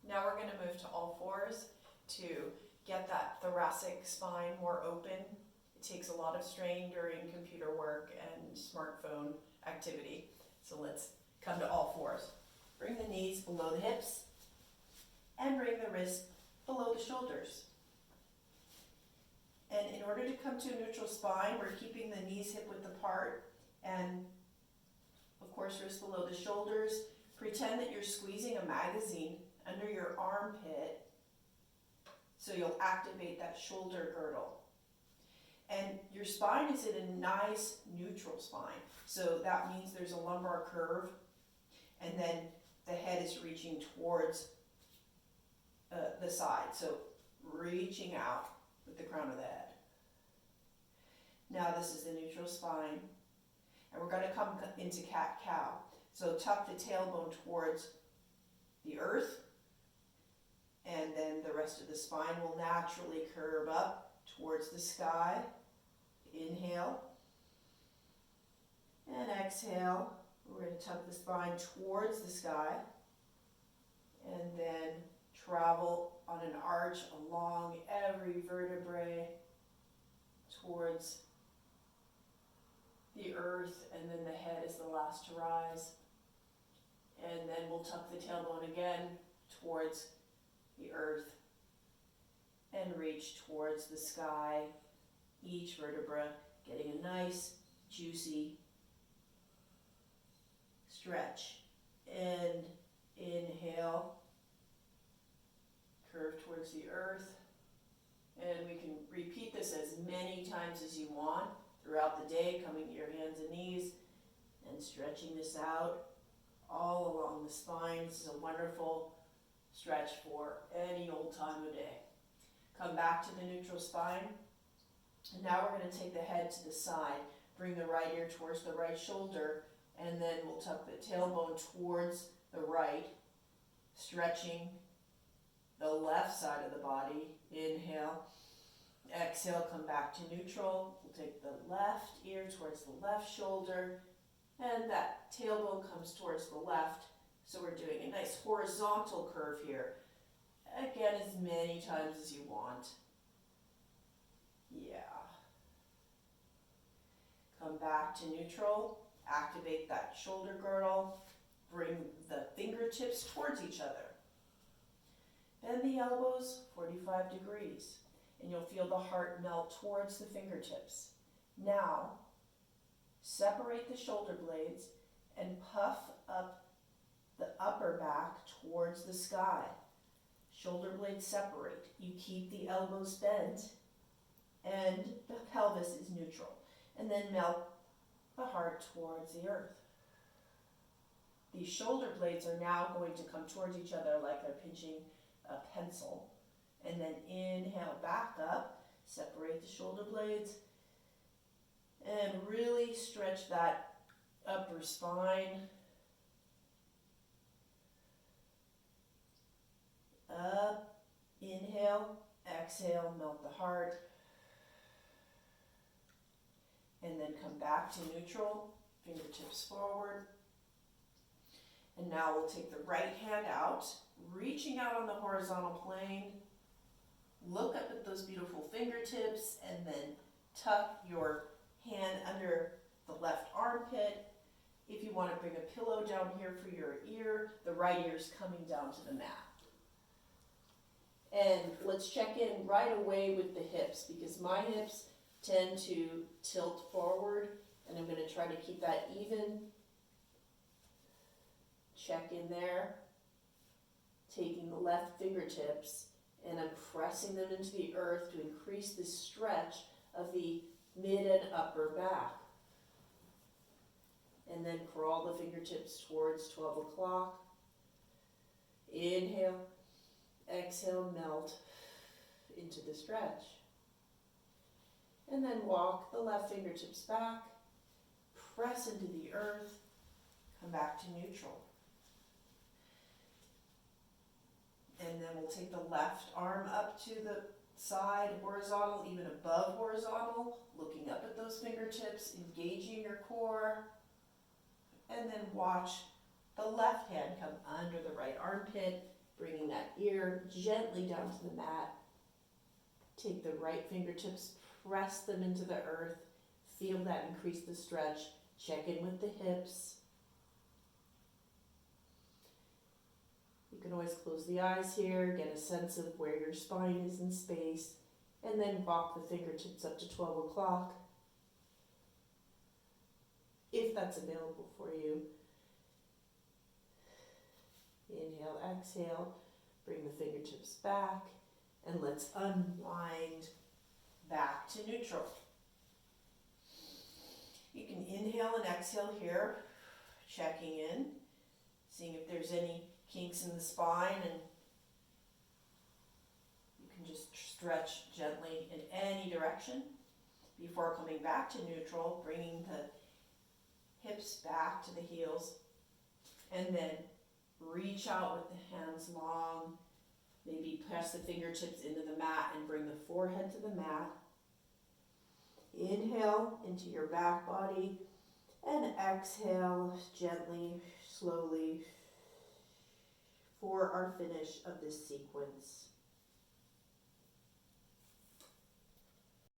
Now we're going to move to all fours to get that thoracic spine more open. It takes a lot of strain during computer work and smartphone activity. So let's come to all fours. Bring the knees below the hips and bring the wrists below the shoulders. And in order to come to a neutral spine, we're keeping the knees hip-width apart and, of course, wrists below the shoulders. Pretend that you're squeezing a magazine under your armpit so you'll activate that shoulder girdle. And your spine is in a nice neutral spine. So that means there's a lumbar curve, and then the head is reaching towards the side. So reaching out with the crown of the head. Now this is the neutral spine. And we're going to come into cat-cow. So tuck the tailbone towards the earth, and then the rest of the spine will naturally curve up towards the sky. Inhale and exhale. We're going to tuck the spine towards the sky and then travel on an arch along every vertebrae towards the earth, and then the head is the last to rise. And then we'll tuck the tailbone again towards the earth and reach towards the sky, each vertebra getting a nice, juicy stretch. And inhale, curve towards the earth. And we can repeat this as many times as you want throughout the day, coming to your hands and knees and stretching this out all along the spine. This is a wonderful stretch for any old time of day. Come back to the neutral spine. And now we're going to take the head to the side. Bring the right ear towards the right shoulder, and then we'll tuck the tailbone towards the right, stretching the left side of the body. Inhale. Exhale, come back to neutral. We'll take the left ear towards the left shoulder, and that tailbone comes towards the left. So we're doing a nice horizontal curve here. Again, as many times as you want. Yeah. Come back to neutral. Activate that shoulder girdle. Bring the fingertips towards each other. Bend the elbows 45 degrees. And you'll feel the heart melt towards the fingertips. Now, separate the shoulder blades and puff up the upper back towards the sky. Shoulder blades separate. You keep the elbows bent and the pelvis is neutral. And then melt the heart towards the earth. These shoulder blades are now going to come towards each other like they're pinching a pencil. And then inhale, back up, separate the shoulder blades, and really stretch that upper spine. Up, inhale, exhale, melt the heart. And then come back to neutral, fingertips forward. And now we'll take the right hand out, reaching out on the horizontal plane. Look up at those beautiful fingertips and then tuck your hand under the left armpit. If you want to bring a pillow down here for your ear, the right ear is coming down to the mat. And let's check in right away with the hips, because my hips tend to tilt forward, and I'm going to try to keep that even. Check in there. Taking the left fingertips, and I'm pressing them into the earth to increase the stretch of the mid and upper back. And then crawl the fingertips towards 12 o'clock. Inhale, exhale, melt into the stretch. And then walk the left fingertips back, press into the earth, come back to neutral. And then we'll take the left arm up to the side, horizontal, even above horizontal, looking up at those fingertips, engaging your core. And then watch the left hand come under the right armpit, Bringing that ear gently down to the mat. Take the right fingertips, press them into the earth. Feel that increase the stretch. Check in with the hips. You can always close the eyes here, get a sense of where your spine is in space, and then rock the fingertips up to 12 o'clock, if that's available for you. Inhale, exhale, bring the fingertips back, and let's unwind back to neutral. You can inhale and exhale here, checking in, seeing if there's any kinks in the spine, and you can just stretch gently in any direction before coming back to neutral, bringing the hips back to the heels, and then reach out with the hands long. Maybe press the fingertips into the mat and bring the forehead to the mat. Inhale into your back body and exhale gently, slowly for our finish of this sequence.